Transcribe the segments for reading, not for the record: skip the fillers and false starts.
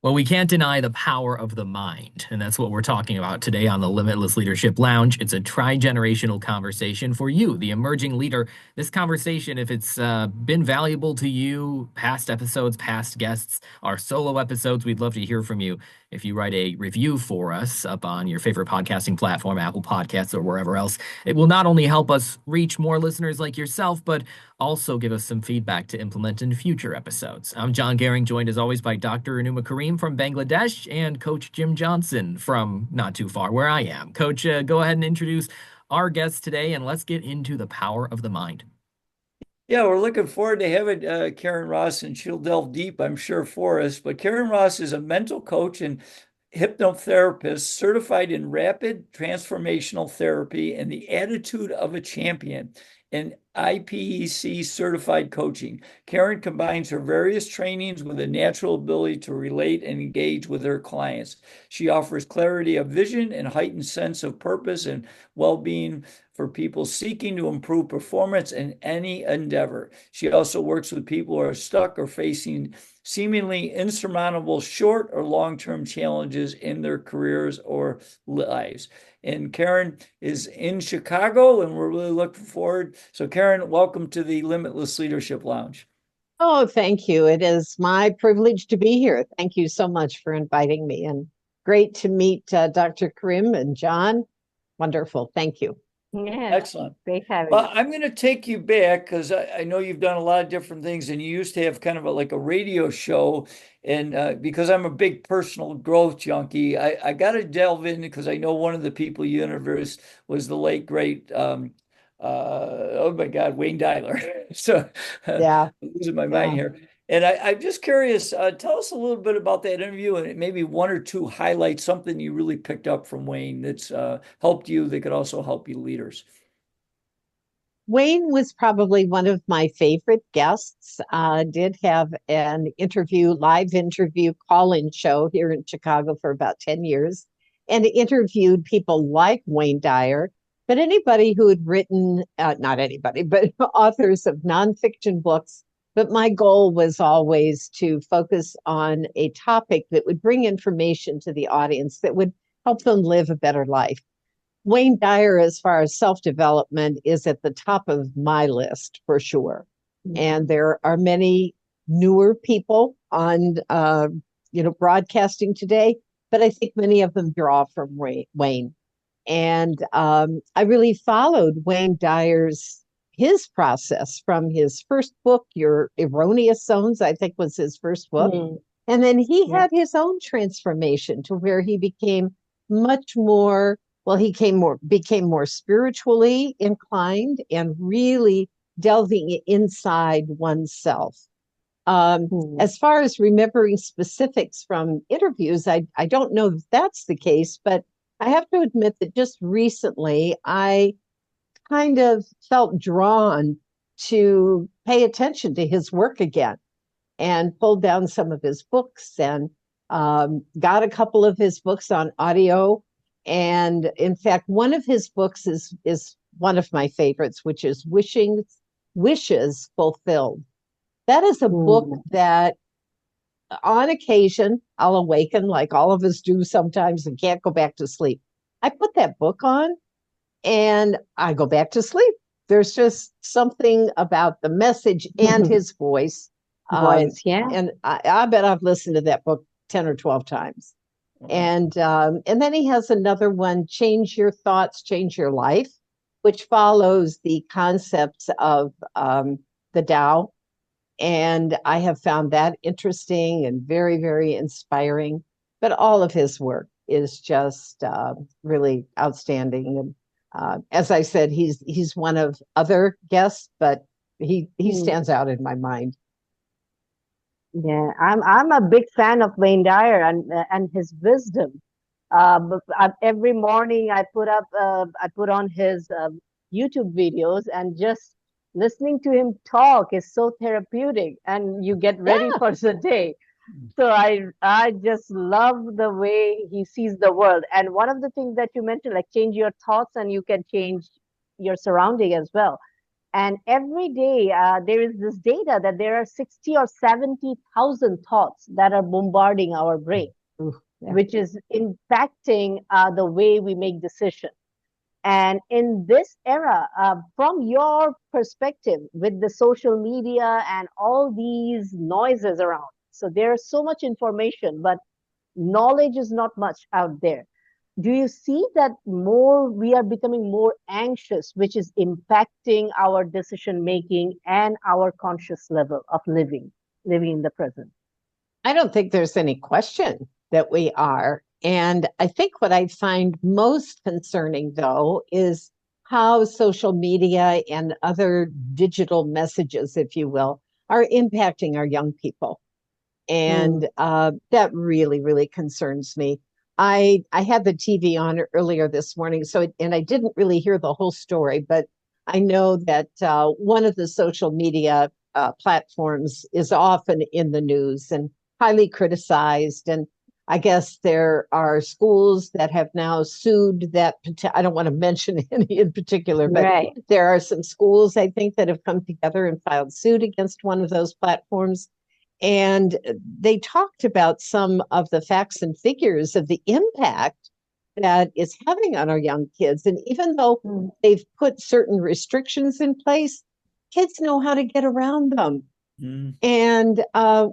Well, we can't deny the power of the mind, and that's what we're talking about today on the Limitless Leadership Lounge. It's a tri-generational conversation for you, the emerging leader. This conversation, if it's been valuable to you, past episodes, past guests, our solo episodes, we'd love to hear from you. If you write a review for us up on your favorite podcasting platform, Apple Podcasts, or wherever else, it will not only help us reach more listeners like yourself, but also give us some feedback to implement in future episodes. I'm John Gehring, joined as always by Dr. Anuma Karim from Bangladesh and Coach Jim Johnson from not too far where I am. Coach, go ahead and introduce our guests today and let's get into the power of the mind. Yeah, we're looking forward to having Karen Ross, and she'll delve deep, I'm sure, for us. But Karen Ross is a mental coach and hypnotherapist certified in rapid transformational therapy and the attitude of a champion and IPEC certified coaching. Karen combines her various trainings with a natural ability to relate and engage with her clients. She offers clarity of vision and heightened sense of purpose and well-being for people seeking to improve performance in any endeavor. She also works with people who are stuck or facing seemingly insurmountable short or long-term challenges in their careers or lives. And Karen is in Chicago, and we're really looking forward. So, Karen, welcome to the Limitless Leadership Lounge. Oh, thank you. It is my privilege to be here. Thank you so much for inviting me, and great to meet Dr. Karim and John. Wonderful. Thank you. Yes, Excellent. great having Well, you. I'm going to take you back because I know you've done a lot of different things, and you used to have kind of like a radio show. And because I'm a big personal growth junkie, I got to delve in because I know one of the people you introduced was the late great, oh my God, Wayne Dyler. So Yeah, I'm losing my mind yeah. here. And I'm just curious, tell us a little bit about that interview and maybe one or two highlights, something you really picked up from Wayne that's helped you that could also help you leaders. Wayne was probably one of my favorite guests. Did have an interview, live interview call-in show here in Chicago for about 10 years and interviewed people like Wayne Dyer, but anybody who had written, not anybody, but authors of nonfiction books. But my goal was always to focus on a topic that would bring information to the audience that would help them live a better life. Wayne Dyer, as far as self development, is at the top of my list for sure. And there are many newer people on, broadcasting today, but I think many of them draw from Wayne. And I really followed Wayne Dyer's his process from his first book, Your Erroneous Zones, I think was his first book. Mm, And then he yeah. had his own transformation to where he became much more, well, became more spiritually inclined and really delving inside oneself. Mm, As far as remembering specifics from interviews, I don't know if that's the case, but I have to admit that just recently I kind of felt drawn to pay attention to his work again and pulled down some of his books and got a couple of his books on audio. And in fact, one of his books is one of my favorites, which is Wishes Fulfilled. That is a book mm. that on occasion I'll awaken like all of us do sometimes and can't go back to sleep. I put that book on and I go back to sleep. There's just something about the message and his voice. Um, Voice, yeah. and I bet I've listened to that book 10 or 12 times. Wow. And then he has another one, Change Your Thoughts, Change Your Life, which follows the concepts of the Tao. And I have found that interesting and very, very inspiring. But all of his work is just really outstanding. And as I said, he's one of other guests, but he Mm. stands out in my mind. Yeah, I'm a big fan of Wayne Dyer and his wisdom. Every morning I put on his YouTube videos, and just listening to him talk is so therapeutic, and you get ready Yeah, for the day. So I just love the way he sees the world. And one of the things that you mentioned, like change your thoughts, and you can change your surrounding as well. And every day there is this data that there are 60 or 70,000 thoughts that are bombarding our brain, Yeah. which is impacting the way we make decisions. And in this era, from your perspective, with the social media and all these noises around, so there's so much information, but knowledge is not much out there. Do you see that more we are becoming more anxious, which is impacting our decision making and our conscious level of living in the present? I don't think there's any question that we are. And I think what I find most concerning, though, is how social media and other digital messages, if you will, are impacting our young people. Mm, And that really, really concerns me. I had the TV on earlier this morning, and I didn't really hear the whole story, but I know that one of the social media platforms is often in the news and highly criticized. And I guess there are schools that have now sued that. I don't want to mention any in particular, but right. there are some schools, I think, that have come together and filed suit against one of those platforms. And they talked about some of the facts and figures of the impact that is having on our young kids. And even though Mm, they've put certain restrictions in place, kids know how to get around them. Mm. And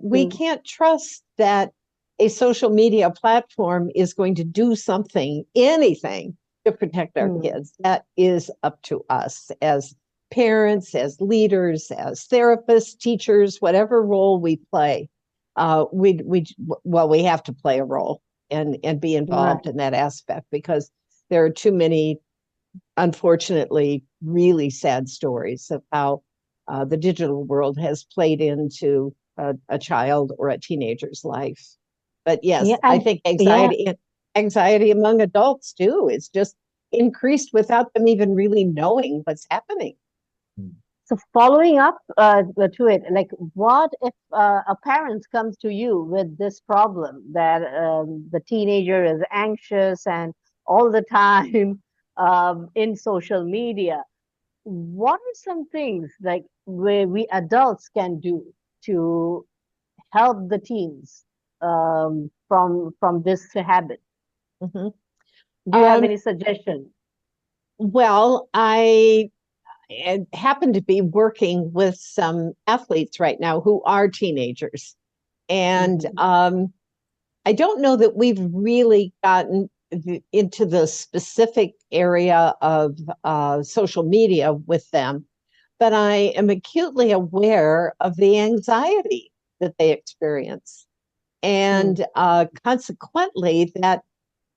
we mm, can't trust that a social media platform is going to do something, anything to protect our mm. kids. That is up to us as parents, as leaders, as therapists, teachers, whatever role we play. We have to play a role and be Right. involved in that aspect, because there are too many, unfortunately, really sad stories of how the digital world has played into a child or a teenager's life. But yes, Yeah, I and think yeah. anxiety among adults too. It's just increased without them even really knowing what's happening. So following up to it, like what if a parent comes to you with this problem that the teenager is anxious and all the time in social media? What are some things like where we adults can do to help the teens from this habit? Mhm. Do you have Um, any suggestion? well, I happen to be working with some athletes right now who are teenagers. And Hmm. I don't know that we've really gotten into the specific area of social media with them, but I am acutely aware of the anxiety that they experience. Mm, And consequently, that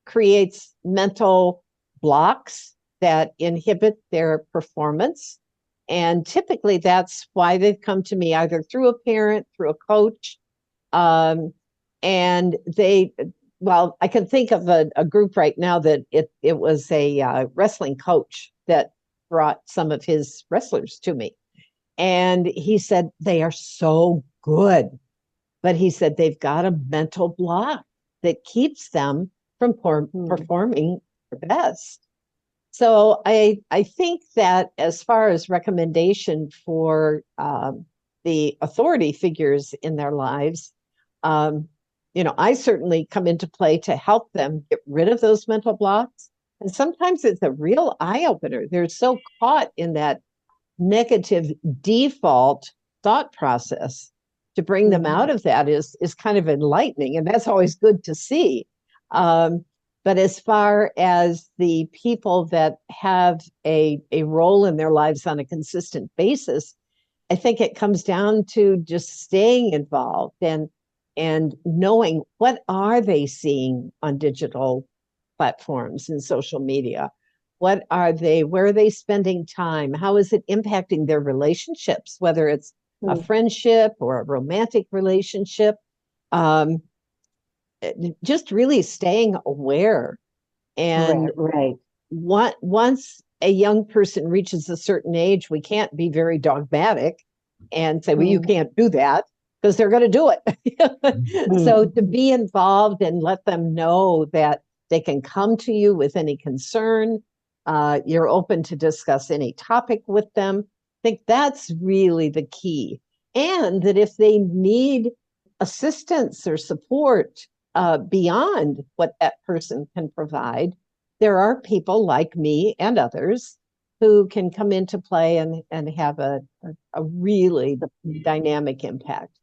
creates mental blocks that inhibit their performance. And typically, that's why they've come to me either through a parent, through a coach, um, and well, I can think of a group right now that it was a wrestling coach that brought some of his wrestlers to me. And he said they are so good, but he said they've got a mental block that keeps them from mm, performing their best. So I think that as far as recommendation for the authority figures in their lives, um, I certainly come into play to help them get rid of those mental blocks. And sometimes it's a real eye opener. They're so caught in that negative default thought process. To bring them mhm, out of that is kind of enlightening, and that's always good to see. Um, but as far as the people that have a role in their lives on a consistent basis, I think it comes down to just staying involved and knowing what are they seeing on digital platforms and social media. Where are they spending time? How is it impacting their relationships, whether it's a mm. friendship or a romantic relationship? Um, just really staying aware. Right, And right. once a young person reaches a certain age, we can't be very dogmatic and say, well, you Mm, can't do that, because they're going to do it. So mm, to be involved and let them know that they can come to you with any concern, you're open to discuss any topic with them. think that's really the key. And that if they need assistance or support beyond what that person can provide, there are people like me and others who can come into play and have a really dynamic impact.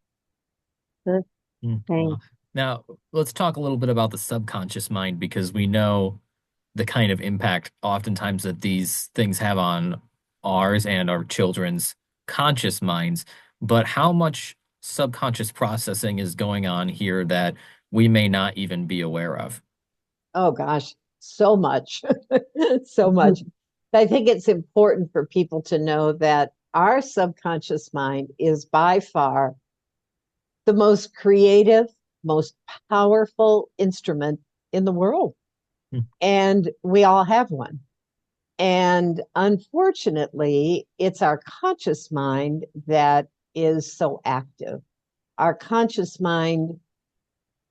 Good. Wow. Thanks. Now, let's talk a little bit about the subconscious mind because we know the kind of impact oftentimes that these things have on ours and our children's conscious minds. But how much subconscious processing is going on here that we may not even be aware of? Oh gosh, so much, so much. I think it's important for people to know that our subconscious mind is by far the most creative, most powerful instrument in the world. Hmm. And we all have one. And unfortunately, it's our conscious mind that is so active. Our conscious mind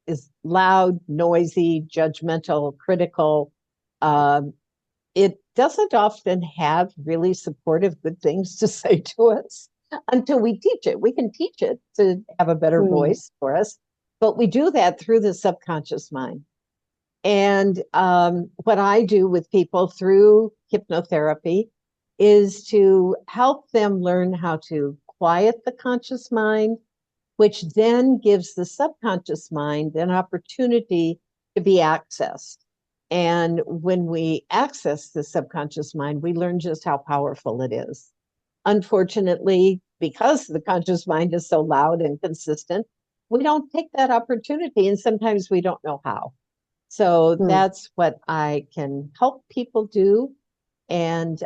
is loud, noisy, judgmental, critical. Um, it doesn't often have really supportive, good things to say to us until we teach it. We can teach it to have a better voice for us, but we do that through the subconscious mind. And what I do with people through hypnotherapy is to help them learn how to quiet the conscious mind, which then gives the subconscious mind an opportunity to be accessed. And when we access the subconscious mind, we learn just how powerful it is. Unfortunately, because the conscious mind is so loud and consistent, we don't take that opportunity, and sometimes we don't know how. So that's what I can help people do. And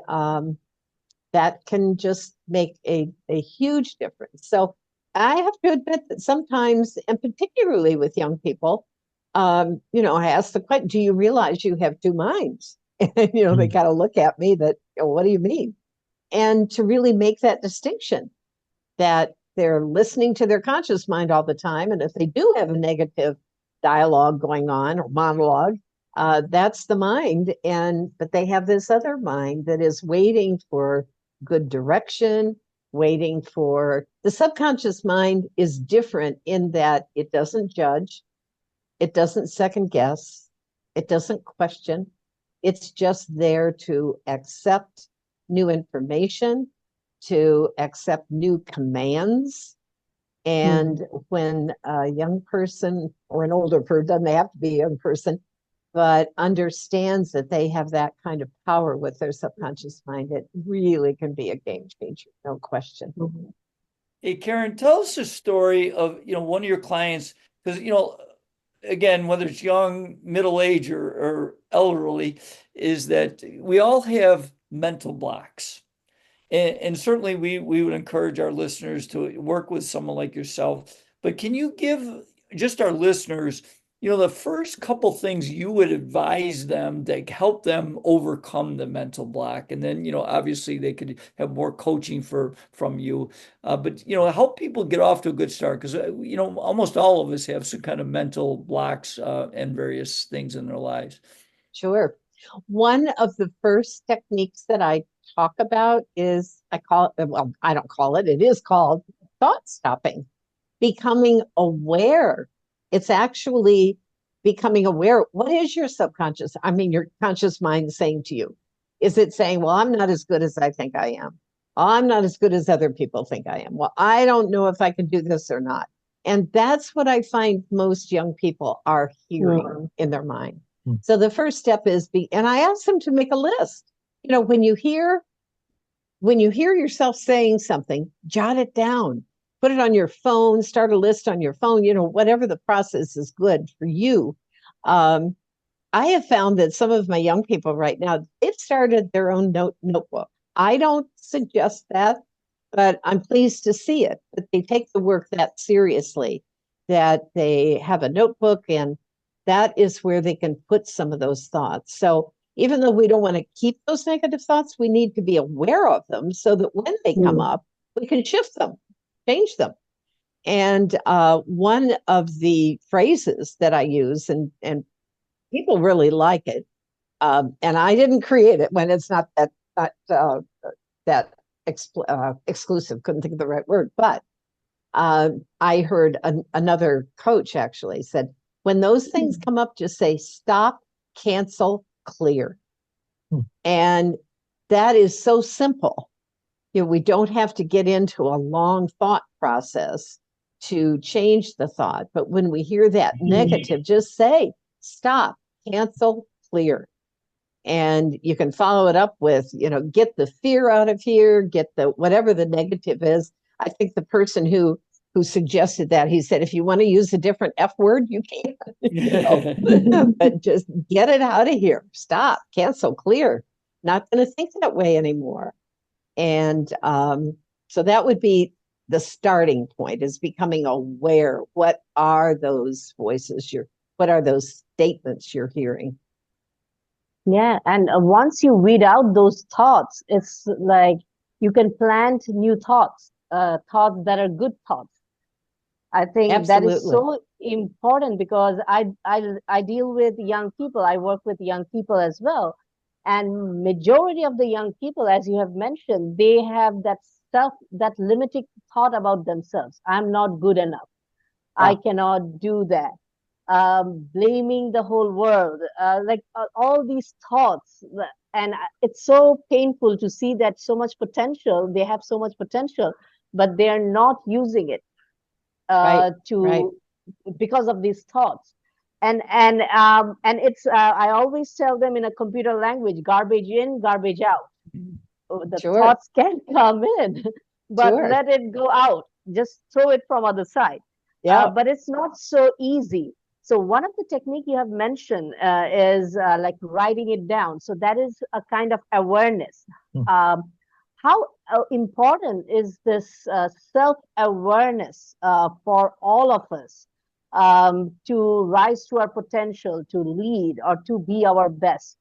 that can just make a huge difference. So I have to admit that sometimes, and particularly with young people, I ask the question, do you realize you have two minds? And, they kind of look at me that, what do you mean? And to really make that distinction that they're listening to their conscious mind all the time. And if they do have a negative dialogue going on or monologue, that's the mind. But they have this other mind that is waiting for good direction, waiting for the subconscious mind is different in that it doesn't judge, it doesn't second guess, it doesn't question. It's just there to accept new information, to accept new commands. And when a young person or an older person, doesn't have to be a young person, but understands that they have that kind of power with their subconscious mind, it really can be a game changer, no question. Hey, Karen, tell us a story of, one of your clients, because, again, whether it's young, middle age, or elderly, is that we all have mental blocks. And certainly we would encourage our listeners to work with someone like yourself. But can you give just our listeners, the first couple things you would advise them to help them overcome the mental block? And then, obviously they could have more coaching from you. But, help people get off to a good start because, almost all of us have some kind of mental blocks and various things in their lives. Sure. One of the first techniques that I talk about is I call it, well, I don't call it, it is called thought stopping, becoming aware. It's actually becoming aware. What is your subconscious? I mean, your conscious mind saying to you? Is it saying, well, I'm not as good as I think I am? I'm not as good as other people think I am. Well, I don't know if I can do this or not. And that's what I find most young people are hearing in their mind. So the first step is and I ask them to make a list. When you hear yourself saying something, jot it down, put it on your phone, start a list on your phone, whatever the process is good for you. I have found that some of my young people right now, they've started their own notebook. I don't suggest that, but I'm pleased to see it, that they take the work that seriously, that they have a notebook, and that is where they can put some of those thoughts. So even though we don't want to keep those negative thoughts, we need to be aware of them so that when they come up, we can shift them, change them. And one of the phrases that I use, and people really like it, and I didn't create it when it's not that exclusive, couldn't think of the right word, but I heard another coach actually said, when those things come up, just say stop, cancel, clear. And that is so simple. We don't have to get into a long thought process to change the thought. But when we hear that negative, just say stop, cancel, clear. And you can follow it up with, get the fear out of here, get the whatever the negative is. I think the person who suggested that, he said, if you want to use a different F word, you can, but just get it out of here. Stop, cancel, clear. Not going to think that way anymore. And so that would be the starting point, is becoming aware. What are those voices what are those statements you're hearing? Yeah, and once you weed out those thoughts, it's like you can plant new thoughts, thoughts that are good thoughts. I think Absolutely. that is so important, because I deal with young people. I work with young people as well. And majority of the young people, as you have mentioned, they have that limiting thought about themselves. I'm not good enough. I cannot do that. Blaming the whole world, all these thoughts. And it's so painful to see that so much potential, they have so much potential, but they're not using it because of these thoughts. And it's I always tell them in a computer language, garbage in, garbage out. The thoughts can come in, but let it go out. Just throw it from other side. But it's not so easy. So one of the technique you have mentioned is like writing it down. So that is a kind of awareness. How important is this self-awareness for all of us to rise to our potential, to lead, or to be our best?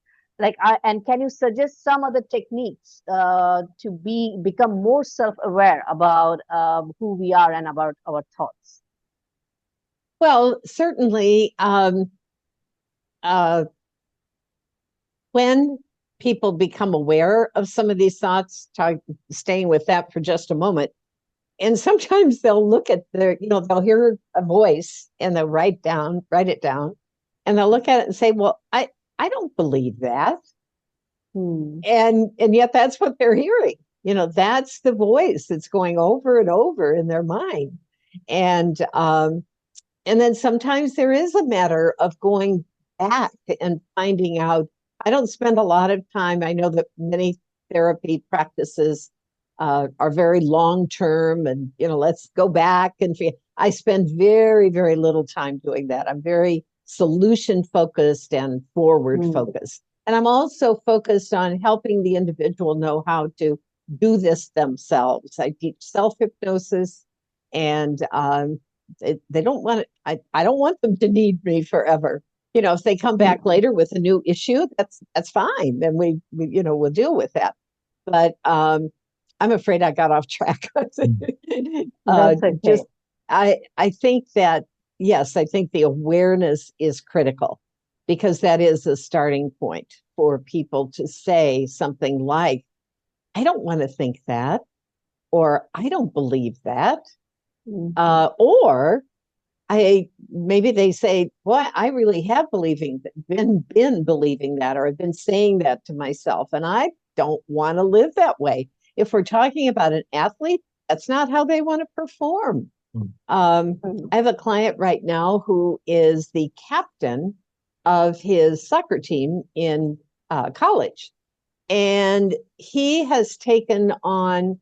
And can you suggest some other techniques to become more self-aware about who we are and about our thoughts? Well, certainly, when people become aware of some of these thoughts, staying with that for just a moment, and sometimes they'll look at they'll hear a voice and they'll write it down, and they'll look at it and say, well, I don't believe that. And yet that's what they're hearing. That's the voice that's going over and over in their mind. And then sometimes there is a matter of going back and finding out. I don't spend a lot of time. I know that many therapy practices are very long-term, and, let's go back. And I spend very, very little time doing that. I'm very solution-focused and forward-focused. And I'm also focused on helping the individual know how to do this themselves. I teach self-hypnosis, and they don't want it. I don't want them to need me forever. If they come back later with a new issue, that's fine. Then we'll deal with that. But I'm afraid I got off track. That's okay. I think that, yes, I think the awareness is critical, because that is a starting point for people to say something like, I don't want to think that, or I don't believe that. Or maybe they say, boy, I really have been believing that, or I've been saying that to myself, and I don't want to live that way. If we're talking about an athlete, that's not how they want to perform. I have a client right now who is the captain of his soccer team in college, and he has taken on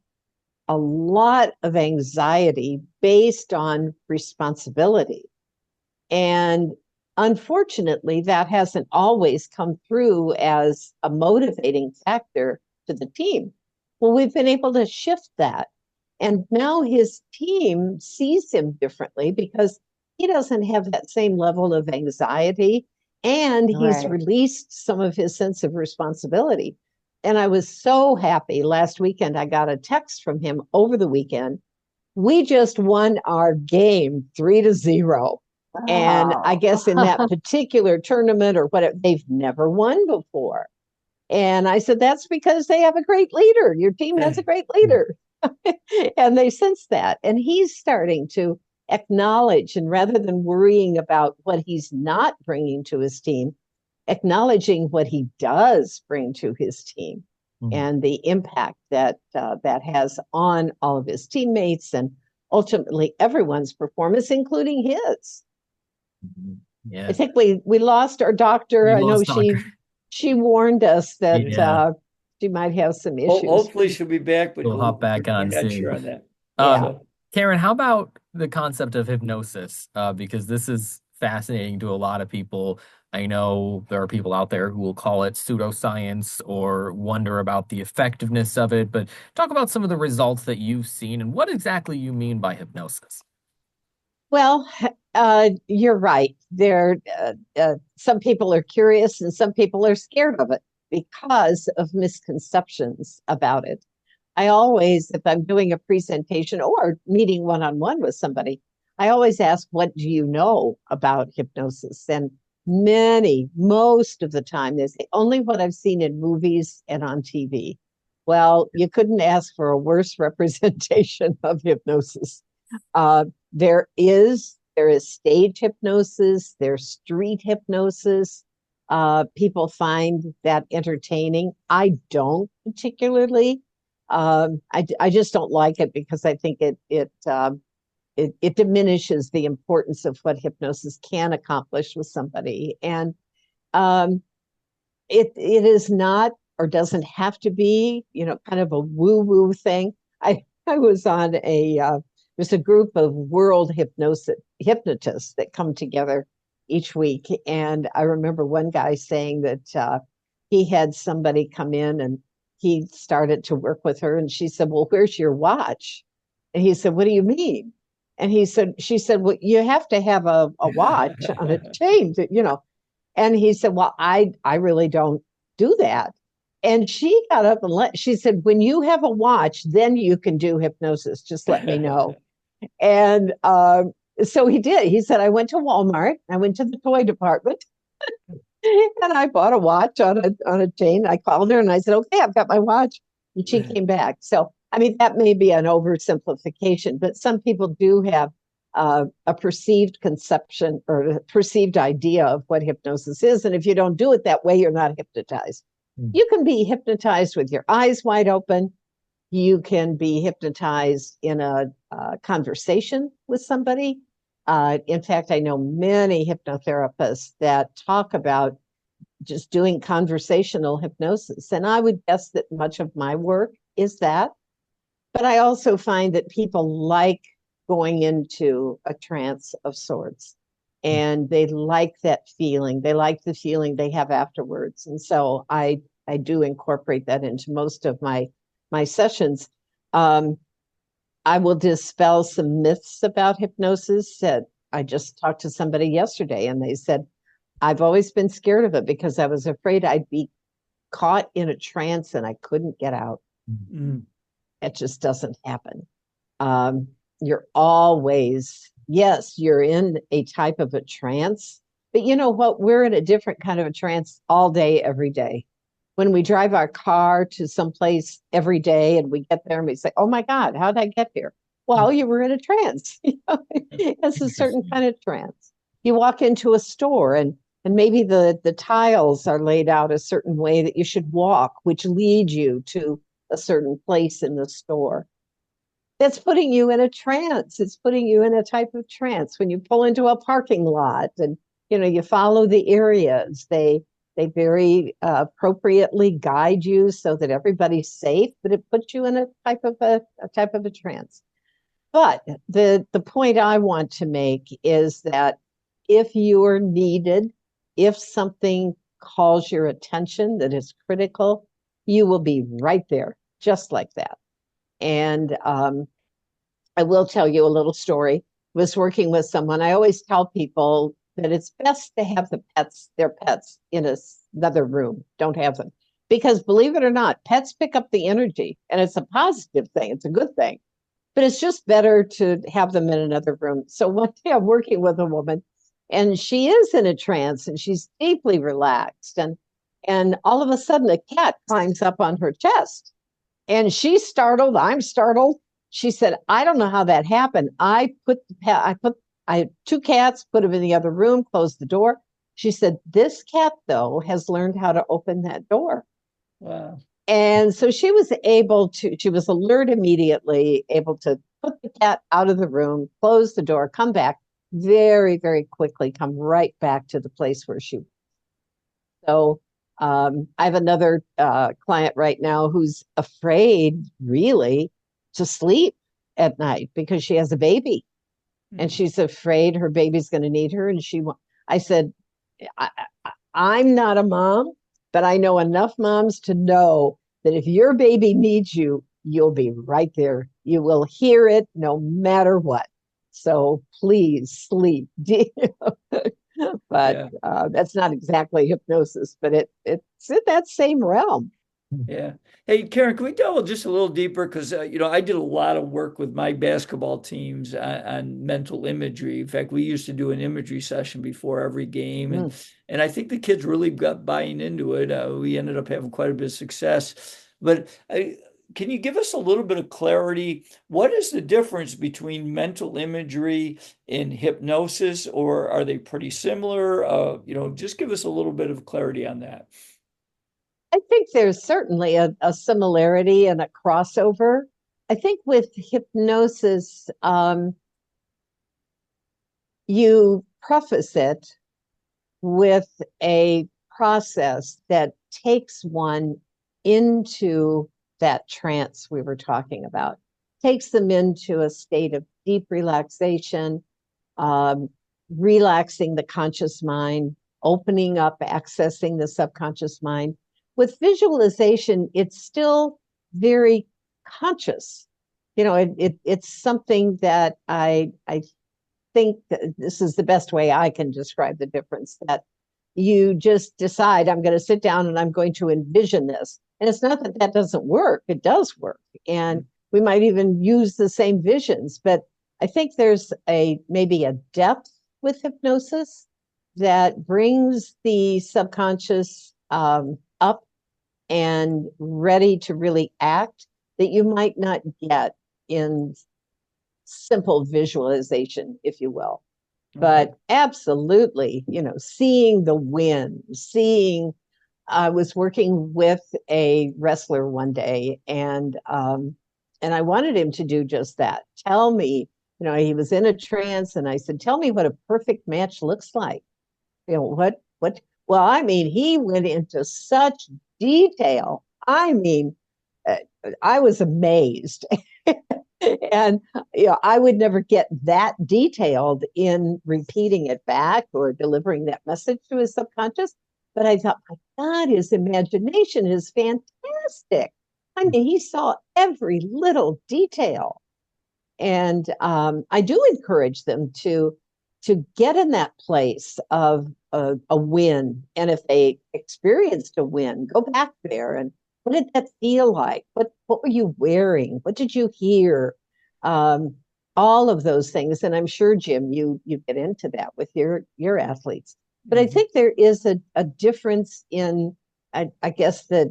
a lot of anxiety based on responsibility. And unfortunately, that hasn't always come through as a motivating factor to the team. Well, we've been able to shift that. And now his team sees him differently, because he doesn't have that same level of anxiety, and he's released some of his sense of responsibility. And I was so happy. Last weekend, I got a text from him over the weekend. We just won our game 3-0. And I guess in that particular tournament or whatever, they've never won before. And I said, that's because they have a great leader. Your team has a great leader. And they sense that. And he's starting to acknowledge, and rather than worrying about what he's not bringing to his team, acknowledging what he does bring to his team and the impact that that has on all of his teammates and ultimately everyone's performance, including his. Yeah. I think we lost our doctor. We I know lost Doctor. she warned us that Yeah. she might have some issues. Hopefully she'll be back, but We'll hop back we're on not soon. sure on that. Yeah. Karen, how about the concept of hypnosis? Because this is fascinating to a lot of people. I know there are people out there who will call it pseudoscience or wonder about the effectiveness of it, but talk about some of the results that you've seen and what exactly you mean by hypnosis. Well, you're right. Some people are curious and some people are scared of it because of misconceptions about it. I always, if I'm doing a presentation or meeting one-on-one with somebody, I always ask, what do you know about hypnosis? And most of the time, they say, only what I've seen in movies and on TV. Well, you couldn't ask for a worse representation of hypnosis. Uh, there is stage hypnosis, there's street hypnosis. People find that entertaining. I don't particularly. I just don't like it because I think it diminishes the importance of what hypnosis can accomplish with somebody, and um, it is not or doesn't have to be, kind of a woo woo thing. I was on there's a group of world hypnotists that come together each week, and I remember one guy saying that he had somebody come in and he started to work with her, and she said, "Well, where's your watch?" And he said, "What do you mean?" And she said, "Well, you have to have a watch on a chain, And he said, "Well, I really don't do that." And she got up and she said, "When you have a watch, then you can do hypnosis. Just let me know." And so he did. He said, "I went to Walmart. I went to the toy department and I bought a watch on a chain. I called her and I said, 'Okay, I've got my watch.'" And she came back. So, I mean, that may be an oversimplification, but some people do have a perceived conception or a perceived idea of what hypnosis is. And if you don't do it that way, you're not hypnotized. You can be hypnotized with your eyes wide open. You can be hypnotized in a conversation with somebody. In fact, I know many hypnotherapists that talk about just doing conversational hypnosis. And I would guess that much of my work is that. But I also find that people like going into a trance of sorts and they like that feeling. They like the feeling they have afterwards. And so I do incorporate that into most of my sessions. Um, I will dispel some myths about hypnosis. That I just talked to somebody yesterday and they said, "I've always been scared of it because I was afraid I'd be caught in a trance and I couldn't get out." It just doesn't happen. You're always, yes, you're in a type of a trance, but you know what? We're in a different kind of a trance all day, every day. When we drive our car to someplace every day and we get there and we say, "Oh my God, how did I get here?" Well, you were in a trance. It's a certain kind of trance. You walk into a store and maybe the tiles are laid out a certain way that you should walk, which lead you to a certain place in the store. That's putting you in a trance. It's putting you in a type of trance. When you pull into a parking lot and you follow the areas, they very appropriately guide you so that everybody's safe, but it puts you in a type of a trance. But the point I want to make is that if you're needed, if something calls your attention that is critical, you will be right there, just like that. And I will tell you a little story. I was working with someone. I always tell people that it's best to have their pets in another room. Don't have them. Because believe it or not, pets pick up the energy and it's a positive thing. It's a good thing. But it's just better to have them in another room. So one day I'm working with a woman and she is in a trance and she's deeply relaxed. And all of a sudden, a cat climbs up on her chest. And she's startled. I'm startled. She said, I don't know how that happened. I had two cats, put them in the other room, closed the door. She said, this cat, though, has learned how to open that door. Wow. And so she was she was alert immediately, able to put the cat out of the room, close the door, come back very, very quickly, come right back to the place where she was. So I have another client right now who's afraid, really, to sleep at night because she has a baby and she's afraid her baby's going to need her. And I said, I, I'm not a mom, but I know enough moms to know that if your baby needs you, you'll be right there. You will hear it no matter what. So please sleep. But Yeah. that's not exactly hypnosis, but it's in that same realm. Yeah. Hey, Karen, can we delve just a little deeper? Because, I did a lot of work with my basketball teams on mental imagery. In fact, we used to do an imagery session before every game. And I think the kids really got buying into it. We ended up having quite a bit of success. But can you give us a little bit of clarity? What is the difference between mental imagery and hypnosis, or are they pretty similar? Just give us a little bit of clarity on that. I think there's certainly a similarity and a crossover. I think with hypnosis, you preface it with a process that takes one into that trance we were talking about, takes them into a state of deep relaxation, um, relaxing the conscious mind, opening up, accessing the subconscious mind. With visualization, it's still very conscious. It's something that I think that this is the best way I can describe the difference, that you just decide, I'm going to sit down and I'm going to envision this. And it's not that that doesn't work, it does work. And we might even use the same visions, but I think there's maybe a depth with hypnosis that brings the subconscious up and ready to really act that you might not get in simple visualization, if you will. But absolutely, seeing the wind, I was working with a wrestler one day, and I wanted him to do just that. Tell me, he was in a trance, and I said, tell me what a perfect match looks like. What? Well, I mean, he went into such detail. I mean, uh, I was amazed. And I would never get that detailed in repeating it back or delivering that message to his subconscious. But I thought, my God, his imagination is fantastic. I mean, he saw every little detail. And I do encourage them to get in that place of a win. And if they experienced a win, go back there and what did that feel like? What were you wearing? What did you hear? Um, all of those things. And I'm sure, Jim, you get into that with your athletes. But I think there is a difference in, I guess, the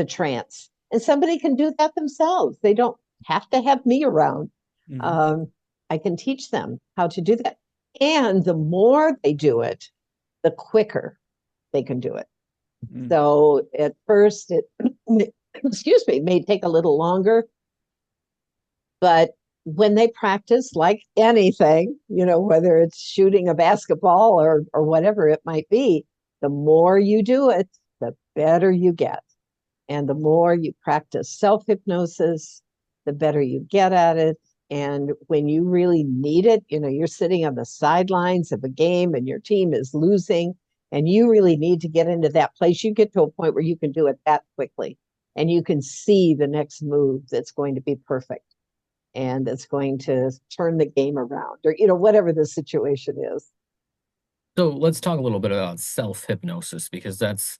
trance. And somebody can do that themselves. They don't have to have me around. I can teach them how to do that. And the more they do it, the quicker they can do it. So at first, it, excuse me, may take a little longer. But when they practice, like anything, whether it's shooting a basketball or whatever it might be, the more you do it, the better you get. And the more you practice self-hypnosis, the better you get at it. And when you really need it, you're sitting on the sidelines of a game and your team is losing, and you really need to get into that place, you get to a point where you can do it that quickly. And you can see the next move that's going to be perfect and that's going to turn the game around, or whatever the situation is. So let's talk a little bit about self-hypnosis, because that's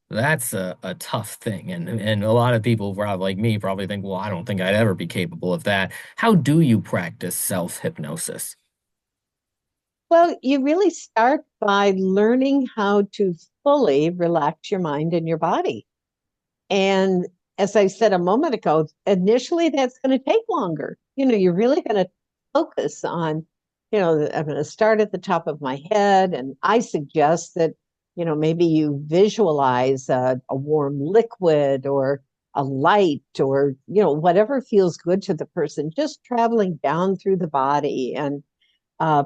a tough thing. And a lot of people probably like me probably think, well, I don't think I'd ever be capable of that. How do you practice self-hypnosis? Well, you really start by learning how to fully relax your mind and your body. And as I said a moment ago, initially that's going to take longer. You're really going to focus on, I'm going to start at the top of my head. And I suggest that, maybe you visualize a warm liquid or a light or, whatever feels good to the person, just traveling down through the body. And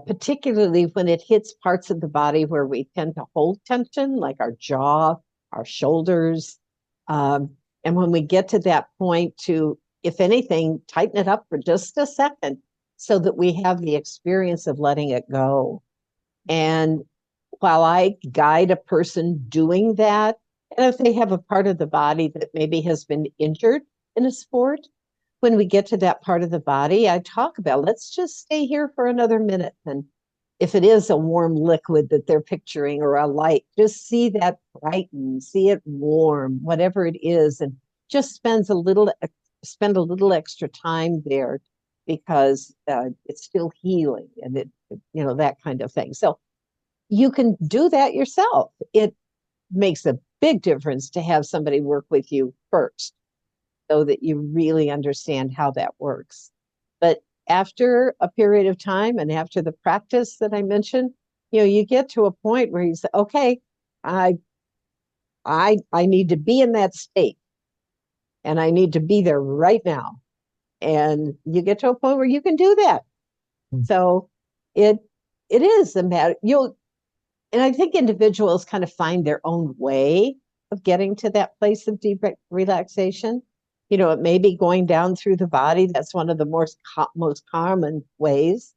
particularly when it hits parts of the body where we tend to hold tension, like our jaw, our shoulders. Um, and when we get to that point to, if anything, tighten it up for just a second so that we have the experience of letting it go. And while I guide a person doing that, and if they have a part of the body that maybe has been injured in a sport, when we get to that part of the body, I talk about, let's just stay here for another minute. And if it is a warm liquid that they're picturing or a light, just see that brighten, see it warm, whatever it is, and just spend a little extra time there because it's still healing and that kind of thing. So you can do that yourself. It makes a big difference to have somebody work with you first so that you really understand how that works. But after a period of time and after the practice that I mentioned, you get to a point where you say, okay, I need to be in that state and I need to be there right now. And you get to a point where you can do that. So it is a matter, and I think individuals kind of find their own way of getting to that place of deep relaxation. It may be going down through the body. That's one of the most common ways.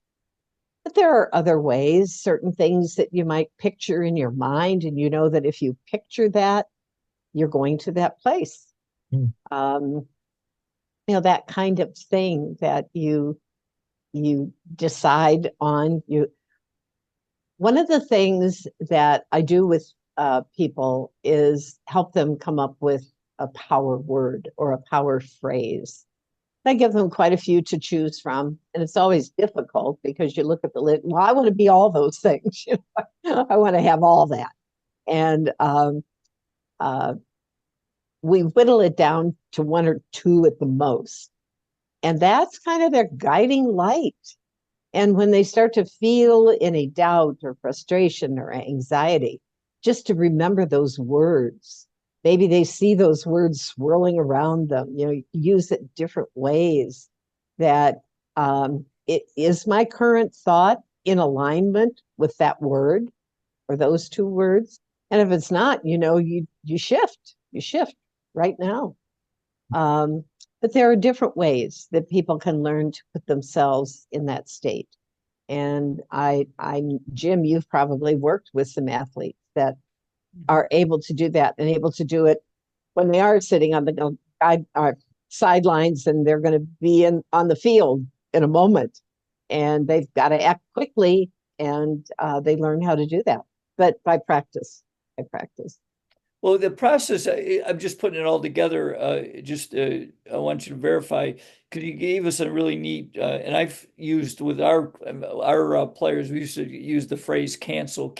But there are other ways, certain things that you might picture in your mind, and that if you picture that, you're going to that place. Mm. That kind of thing that you decide on. One of the things that I do with people is help them come up with a power word or a power phrase. I give them quite a few to choose from, and it's always difficult because you look at the list. Well, I want to be all those things. I want to have all that, and uh, we whittle it down to one or two at the most, and that's kind of their guiding light. And when they start to feel any doubt or frustration or anxiety, just to remember those words. Maybe they see those words swirling around them, use it different ways. That it is my current thought in alignment with that word or those two words. And if it's not, you shift right now. But there are different ways that people can learn to put themselves in that state. And Jim, you've probably worked with some athletes that are able to do that and able to do it when they are sitting on the sidelines and they're going to be on the field in a moment, and they've got to act quickly, and they learn how to do that. But by practice. Well, the process, I'm just putting it all together. I want you to verify, because you gave us a really neat, and I've used with our players, we used to use the phrase cancel,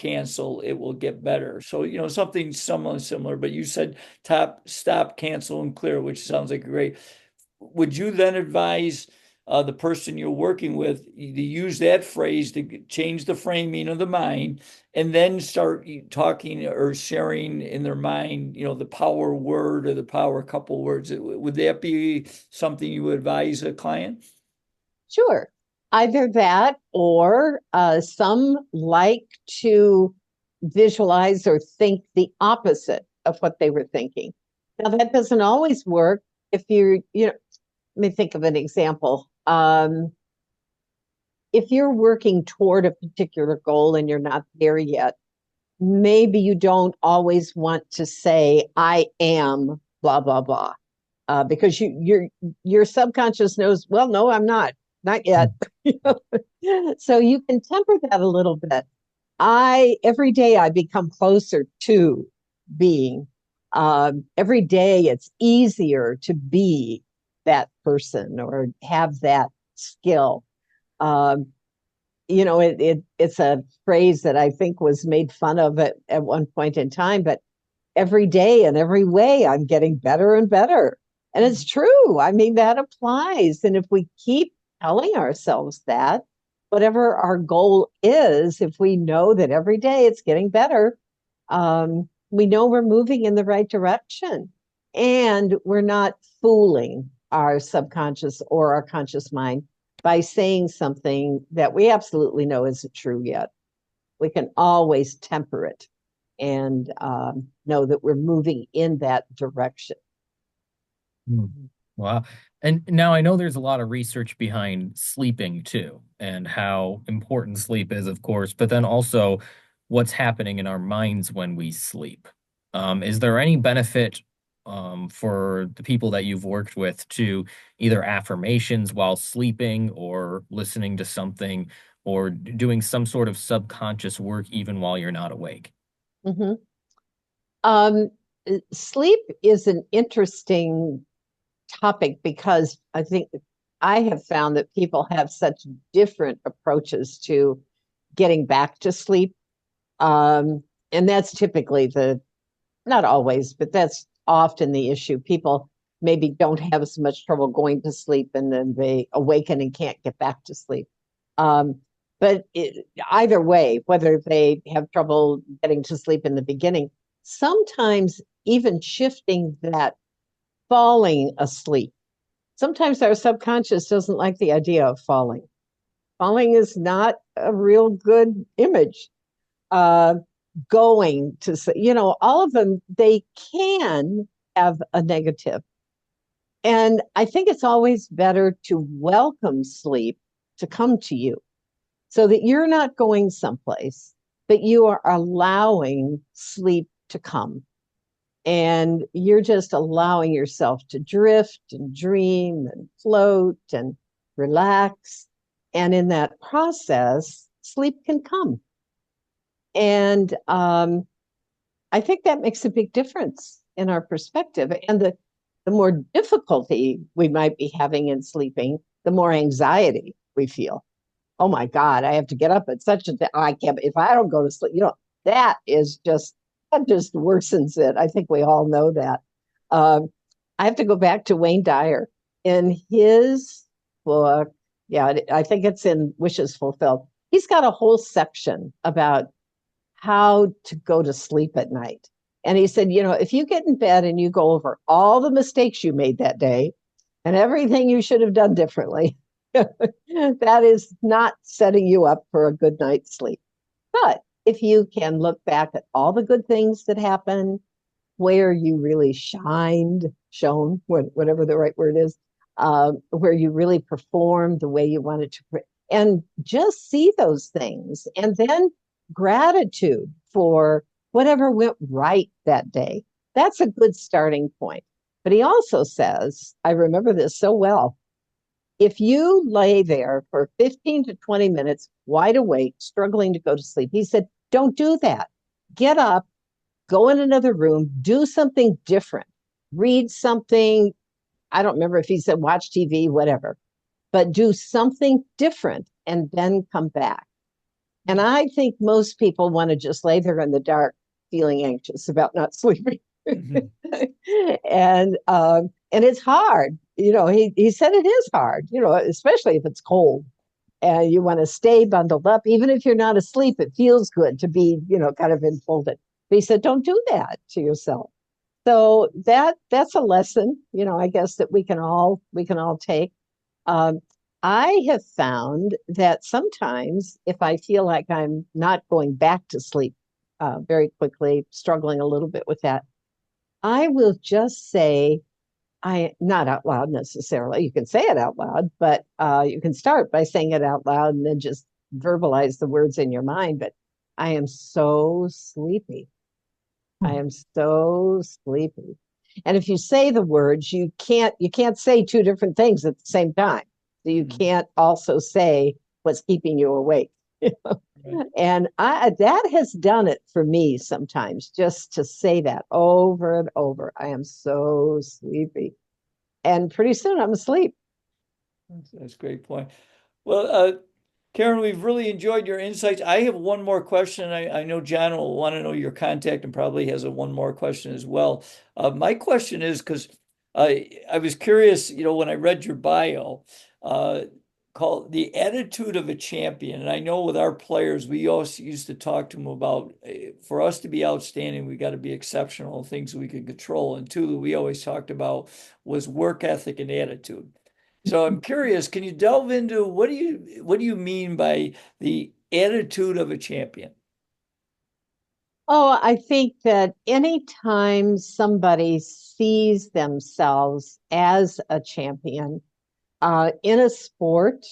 it will get better. So, something similar, but you said stop, cancel, and clear, which sounds like great. Would you then advise the person you're working with to use that phrase to change the framing of the mind and then start talking or sharing in their mind, the power word or the power couple words? Would that be something you would advise a client? Sure. Either that or some like to visualize or think the opposite of what they were thinking. Now, that doesn't always work if let me think of an example. If you're working toward a particular goal and you're not there yet, maybe you don't always want to say, I am blah, blah, blah, because your subconscious knows, well, no, I'm not yet. So you can temper that a little bit. Every day I become closer to being. Every day it's easier to be that person or have that skill. it's a phrase that I think was made fun of at one point in time, but every day and every way I'm getting better and better. And it's true. I mean, that applies. And if we keep telling ourselves that, whatever our goal is, if we know that every day it's getting better, we know we're moving in the right direction. And we're not fooling our subconscious or our conscious mind by saying something that we absolutely know isn't true yet. We can always temper it and know that we're moving in that direction. Wow. And now I know there's a lot of research behind sleeping too, and how important sleep is, of course, but then also what's happening in our minds when we sleep. Is there any benefit for the people that you've worked with to either affirmations while sleeping or listening to something or doing some sort of subconscious work even while you're not awake? Mm-hmm. Um, Sleep is an interesting topic because I think I have found that people have such different approaches to getting back to sleep. And that's typically not always, but that's often the issue. People maybe don't have as much trouble going to sleep and then they awaken and can't get back to sleep. Um, either way, whether they have trouble getting to sleep in the beginning, sometimes even shifting that falling asleep. Sometimes our subconscious doesn't like the idea of falling. Falling is not a real good image. Uh, Going to, all of them, they can have a negative. And I think it's always better to welcome sleep to come to you so that you're not going someplace, but you are allowing sleep to come. And you're just allowing yourself to drift and dream and float and relax. And in that process, sleep can come. And I think that makes a big difference in our perspective. And the more difficulty we might be having in sleeping, the more anxiety we feel. Oh my God, I have to get up at such a time. I can't, if I don't go to sleep, that just worsens it. I think we all know that. Um, I have to go back to Wayne Dyer in his book. Yeah, I think it's in Wishes Fulfilled. He's got a whole section about how to go to sleep at night. And he said, if you get in bed and you go over all the mistakes you made that day and everything you should have done differently, that is not setting you up for a good night's sleep. But if you can look back at all the good things that happened, where you really shone, whatever the right word is, where you really performed the way you wanted to, and just see those things. And then gratitude for whatever went right that day. That's a good starting point. But he also says, I remember this so well, if you lay there for 15 to 20 minutes, wide awake, struggling to go to sleep, he said, don't do that. Get up, go in another room, do something different, read something. I don't remember if he said watch TV, whatever, but do something different and then come back. And I think most people want to just lay there in the dark, feeling anxious about not sleeping. And it's hard. He said it is hard, especially if it's cold and you want to stay bundled up. Even if you're not asleep, it feels good to be, kind of enfolded. But he said, don't do that to yourself. So that's a lesson, I guess that we can all take. Um, I have found that sometimes if I feel like I'm not going back to sleep very quickly, struggling a little bit with that, I will just say, not out loud necessarily. You can say it out loud, but you can start by saying it out loud and then just verbalize the words in your mind. But I am so sleepy. I am so sleepy. And if you say the words, you can't say two different things at the same time. So you can't also say what's keeping you awake. Right. And that has done it for me sometimes, just to say that over and over. I am so sleepy. And pretty soon I'm asleep. That's a great point. Well, Karen, we've really enjoyed your insights. I have one more question. I know John will want to know your contact and probably has a one more question as well. My question is because I was curious, when I read your bio, uh, called The Attitude of a Champion. And I know with our players, we also used to talk to them about for us to be outstanding, we got to be exceptional, things we can control. And two that we always talked about was work ethic and attitude. So I'm curious, can you delve into what do you mean by the attitude of a champion? Oh, I think that anytime somebody sees themselves as a champion in a sport,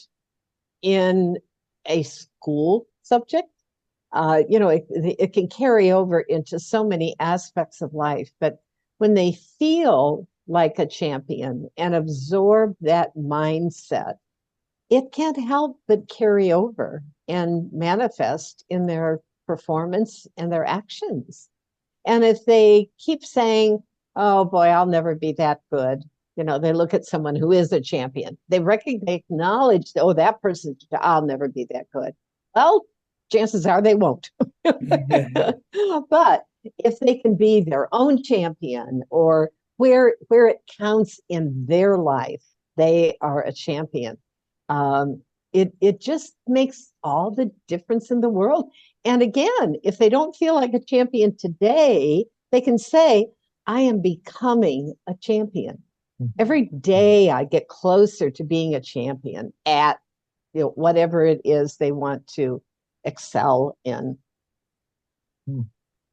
in a school subject, it can carry over into so many aspects of life. But when they feel like a champion and absorb that mindset, it can't help but carry over and manifest in their performance and their actions. And if they keep saying, oh boy, I'll never be that good, they look at someone who is a champion. They recognize, they acknowledge, oh, that person, I'll never be that good. Well, chances are they won't. But if they can be their own champion or where it counts in their life, they are a champion. It just makes all the difference in the world. And again, if they don't feel like a champion today, they can say, I am becoming a champion. Every day I get closer to being a champion at whatever it is they want to excel in.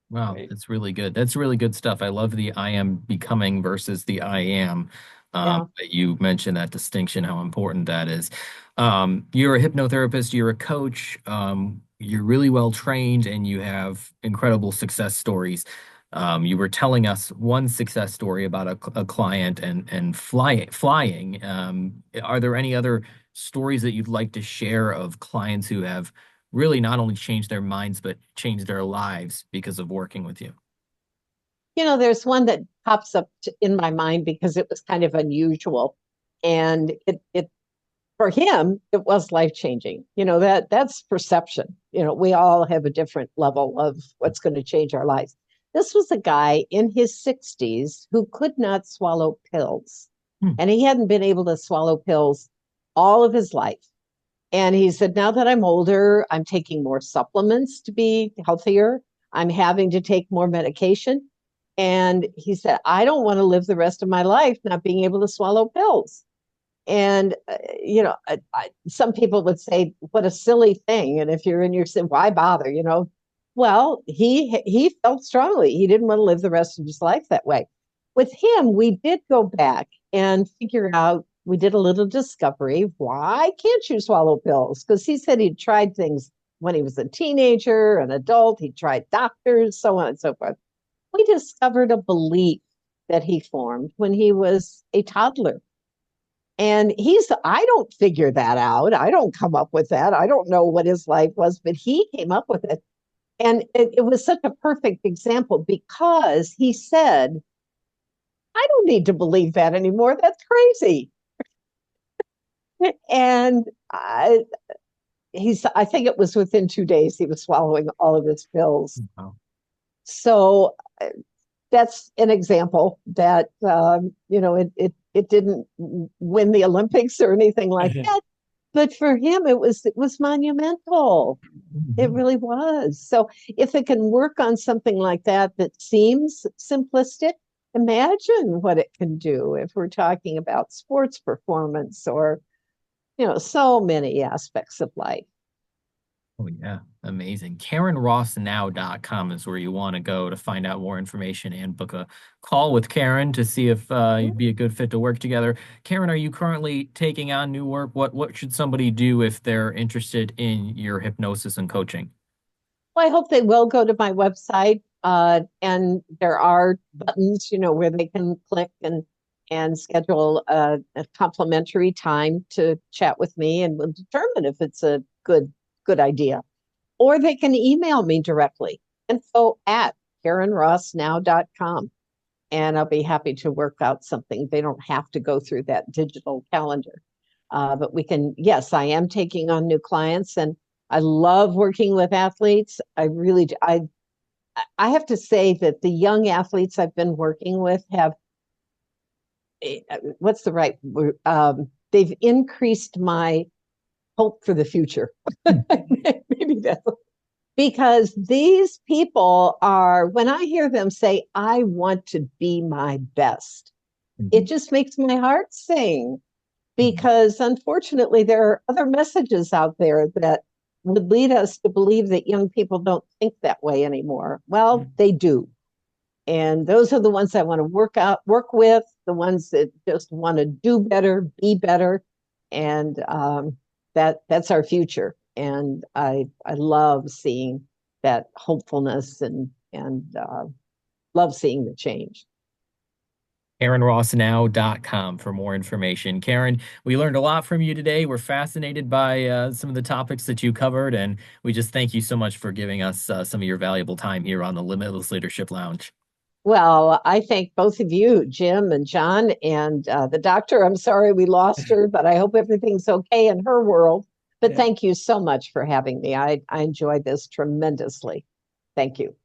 Wow, Right. that's really good. That's really good stuff. I love the I am becoming versus the I am. Yeah. That you mentioned that distinction, how important that is. You're a hypnotherapist, you're a coach, you're really well trained, and you have incredible success stories. You were telling us one success story about a client and flying. Are there any other stories that you'd like to share of clients who have really not only changed their minds, but changed their lives because of working with you? There's one that pops up in my mind because it was kind of unusual. And it for him, it was life changing. That's perception. We all have a different level of what's going to change our lives. This was a guy in his 60s who could not swallow pills. Hmm. And he hadn't been able to swallow pills all of his life. And he said, now that I'm older, I'm taking more supplements to be healthier. I'm having to take more medication. And he said, I don't want to live the rest of my life not being able to swallow pills. And, some people would say, what a silly thing. And if you're in your sin, why bother? Well, he felt strongly. He didn't want to live the rest of his life that way. With him, we did go back and figure out, we did a little discovery. Why can't you swallow pills? Because he said he'd tried things when he was a teenager, an adult, he tried doctors, so on and so forth. We discovered a belief that he formed when he was a toddler. And I don't figure that out. I don't come up with that. I don't know what his life was, but he came up with it. And it was such a perfect example because he said, I don't need to believe that anymore. That's crazy. And I think it was within 2 days he was swallowing all of his pills. Wow. So that's an example that it didn't win the Olympics or anything like that, but for him it was monumental. It Mhm. really was. So if it can work on something like that that seems simplistic, imagine what it can do if we're talking about sports performance or so many aspects of life. Oh, yeah. Amazing. KarenRossNow.com is where you want to go to find out more information and book a call with Karen to see if you'd be a good fit to work together. Karen, are you currently taking on new work? What should somebody do if they're interested in your hypnosis and coaching? Well, I hope they will go to my website, and there are buttons, where they can click and schedule a complimentary time to chat with me, and we'll determine if it's a good idea. Or they can email me directly, info@KarenRossNow.com, and I'll be happy to work out something. They don't have to go through that digital calendar. But we can, yes, I am taking on new clients, and I love working with athletes. I have to say that the young athletes I've been working with have, what's the right word? They've increased my hope for the future. Maybe that's because these people are, when I hear them say, I want to be my best, it just makes my heart sing, because unfortunately, there are other messages out there that would lead us to believe that young people don't think that way anymore. Well, they do. And those are the ones I want to work with, the ones that just want to do better, be better. And that's our future. And I love seeing that hopefulness, and love seeing the change. KarenRossNow.com for more information. Karen, we learned a lot from you today. We're fascinated by some of the topics that you covered, and we just thank you so much for giving us some of your valuable time here on the Limitless Leadership Lounge. Well, I thank both of you, Jim and John, and the doctor. I'm sorry we lost her, but I hope everything's okay in her world. But Yeah. thank you so much for having me. I enjoyed this tremendously. Thank you.